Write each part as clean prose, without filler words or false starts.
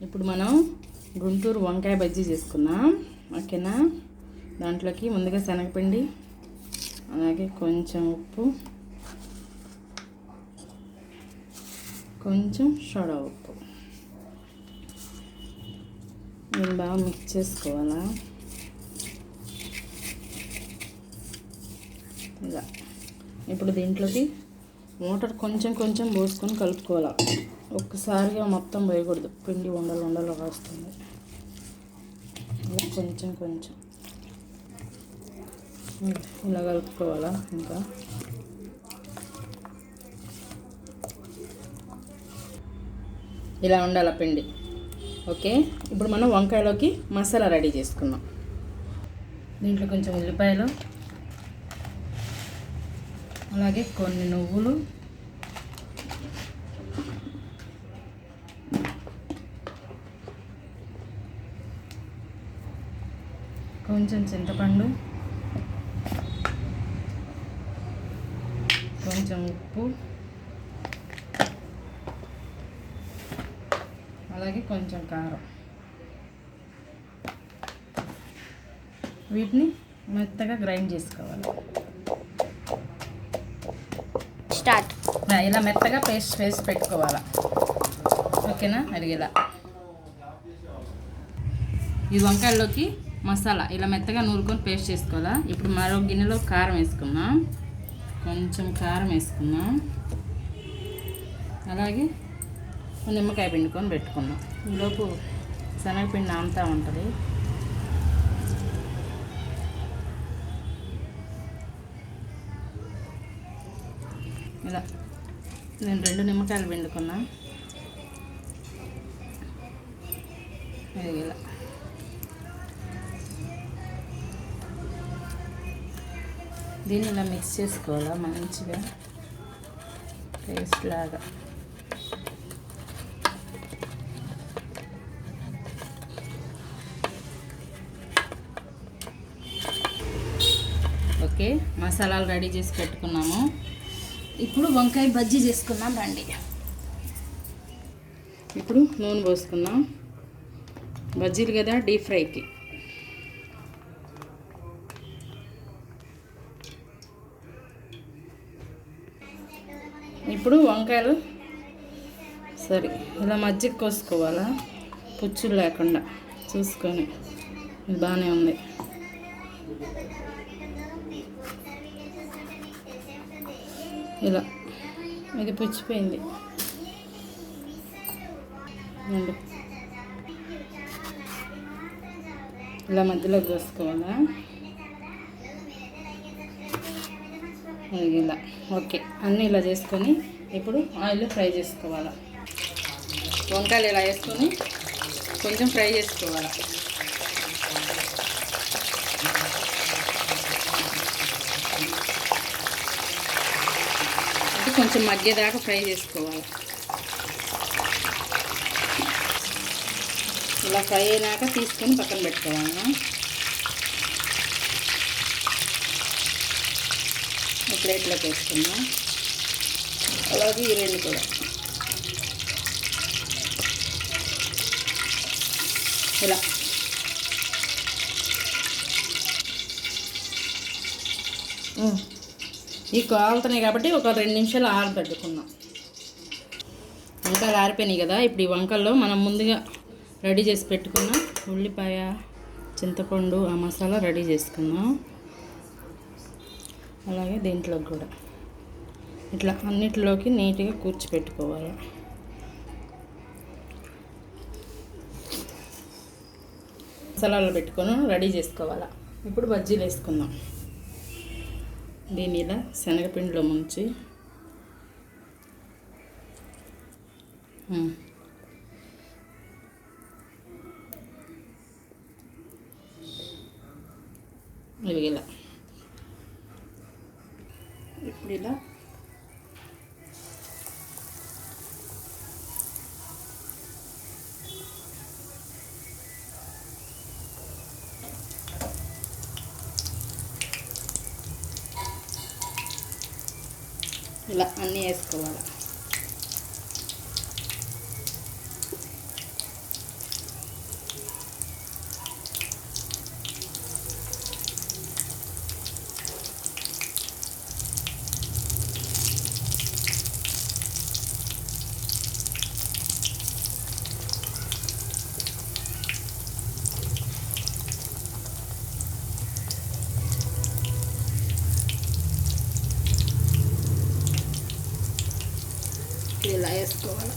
ఇప్పుడు మనం గుంటూరు వంకాయ బజ్జీ చేసుకున్నాం. ఓకేనా? దాంట్లోకి ముందుగా శనగపిండి, అలాగే కొంచెం ఉప్పు, కొంచెం సోడా ఉప్పు, దీన్ని బాగా మిక్స్ చేసుకోవాలా. ఇలా ఇప్పుడు దీంట్లోకి వాటర్ కొంచెం కొంచెం పోసుకొని కలుపుకోవాలి. ఒక్కసారిగా మొత్తం వేయకూడదు, పిండి ఉండలు ఉండలు వస్తుంది. కొంచెం కొంచెం ఇలా కలుపుకోవాలా. ఇంకా ఇలా ఉండాలి పిండి. ఓకే, ఇప్పుడు మనం వంకాయలోకి మసాలా రెడీ చేసుకుందాం. దీంట్లో కొంచెం ఉల్లిపాయలు, అలాగే కొన్ని నువ్వులు, కొంచెం చింతపండు, కొంచెం ఉప్పు, అలాగే కొంచెం కారం. వీటిని మెత్తగా గ్రైండ్ చేసుకోవాలి. స్టార్ట్. ఇలా మెత్తగా పేస్ట్ వేసి పెట్టుకోవాలి. ఓకేనా? అడిగేలా ఈ వంకాయల్లోకి మసాలా ఇలా మెత్తగా నూరుకొని పేస్ట్ చేసుకోవాలా. ఇప్పుడు మరో గిన్నెలో కారం వేసుకుందాం. కొంచెం కారం వేసుకుందాం. అలాగే నిమ్మకాయ పిండుకొని పెట్టుకుందాం. ఈలోపు శనగపిండి నానుతూ ఉంటుంది. ఇలా నేను 2 నిమ్మకాయలు పిండుకున్నా. ఇలా దీన్ని ఇలా మిక్స్ చేసుకోవాలా మంచిగా పేస్ట్ లాగా. ఓకే, మసాలాలు రెడీ చేసి పెట్టుకున్నాము. ఇప్పుడు వంకాయ బజ్జీ చేసుకుందాం రండి. ఇప్పుడు నూనె పోసుకుందాం. బజ్జీలు కదా, డీప్ ఫ్రైకి. ఇప్పుడు వంకాయలు సరే ఇలా మజ్జిగ కోసుకోవాలా, పుచ్చులు లేకుండా చూసుకొని. ఇది బాగానే ఉంది. ఇలా ఇది పుచ్చిపోయింది. ఇలా మధ్యలో కోసుకోవాలా. ఇలా ఓకే, అన్నీ ఇలా చేసుకొని ఇప్పుడు ఆయిల్ ఫ్రై చేసుకోవాలి. వంకాయలు ఇలా వేసుకొని కొంచెం ఫ్రై చేసుకోవాలి. కొంచెం మగ్గేదాకా ఫ్రై చేసుకోవాలి. ఇలా ఫ్రై అయినాక తీసుకొని పక్కన పెట్టుకోవాలి. ప్లేట్లోకి వేసుకుందాం. అలాగే ఈ 2 కూడా ఇలా ఈ కాలుతున్నాయి కాబట్టి ఒక 2 నిమిషాలు ఆరబెట్టుకుందాం. వంకాయలు ఆరిపోయినాయి కదా. ఇప్పుడు ఈ వంకాయల్లో మనం ముందుగా రెడీ చేసి పెట్టుకున్న ఉల్లిపాయ, చింతపండు, ఆ మసాలా రెడీ చేసుకుందాం. అలాగే దీంట్లోకి కూడా ఇట్లా అన్నిటిలోకి నీట్గా కూర్చిపెట్టుకోవాలి. మసాలాలు పెట్టుకొని రెడీ చేసుకోవాలి. ఇప్పుడు బజ్జీలు వేసుకుందాం. దీని ఇలా శనగపిండిలో ముంచి ఇవి ఇలా ఇప్పుడు ఇలా ఇలా అన్నీ వేసుకోవాలి. వేసుకోవాలి.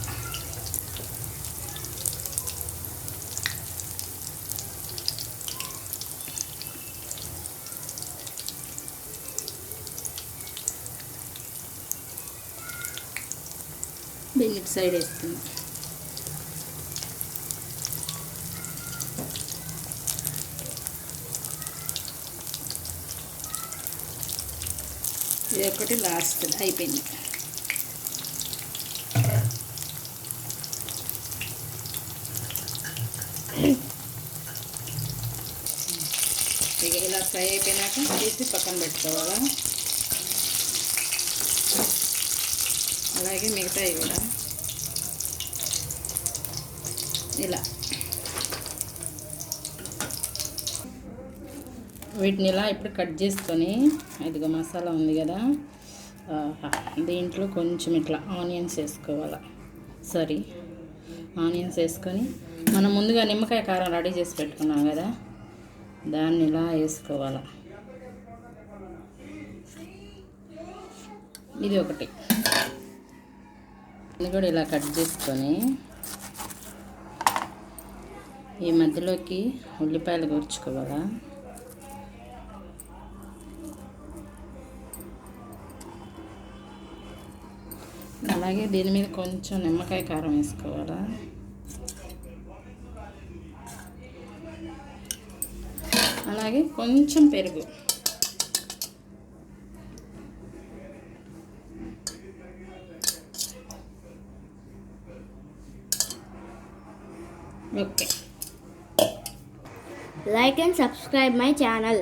దీన్ని ఇటు సైడ్ వేసుకుందాం. ఇది ఒకటి లాస్ట్ అయిపోయింది. ఇక ఇలా ఫ్రై అయిపోయినాక తీసి పక్కన పెట్టుకోవాలా. అలాగే మిగతాయి కూడా ఇలా వీటిని ఇలా ఇప్పుడు కట్ చేసుకొని, ఇదిగో మసాలా ఉంది కదా, దీంట్లో కొంచెం ఇట్లా ఆనియన్స్ వేసుకోవాలి. ఆనియన్స్ వేసుకొని మనం ముందుగా నిమ్మకాయ కారం రెడీ చేసి పెట్టుకున్నాం కదా, దాన్ని ఇలా వేసుకోవాలి. ఇది ఒకటి. ఇది కూడా ఇలా కట్ చేసుకొని ఈ మధ్యలోకి ఉల్లిపాయలు కూర్చుకోవాలా. అలాగే దీని మీద కొంచెం నిమ్మకాయ కారం వేసుకోవాలా. అలాగే కొంచెం పెరుగు. Okay. Like and subscribe my channel.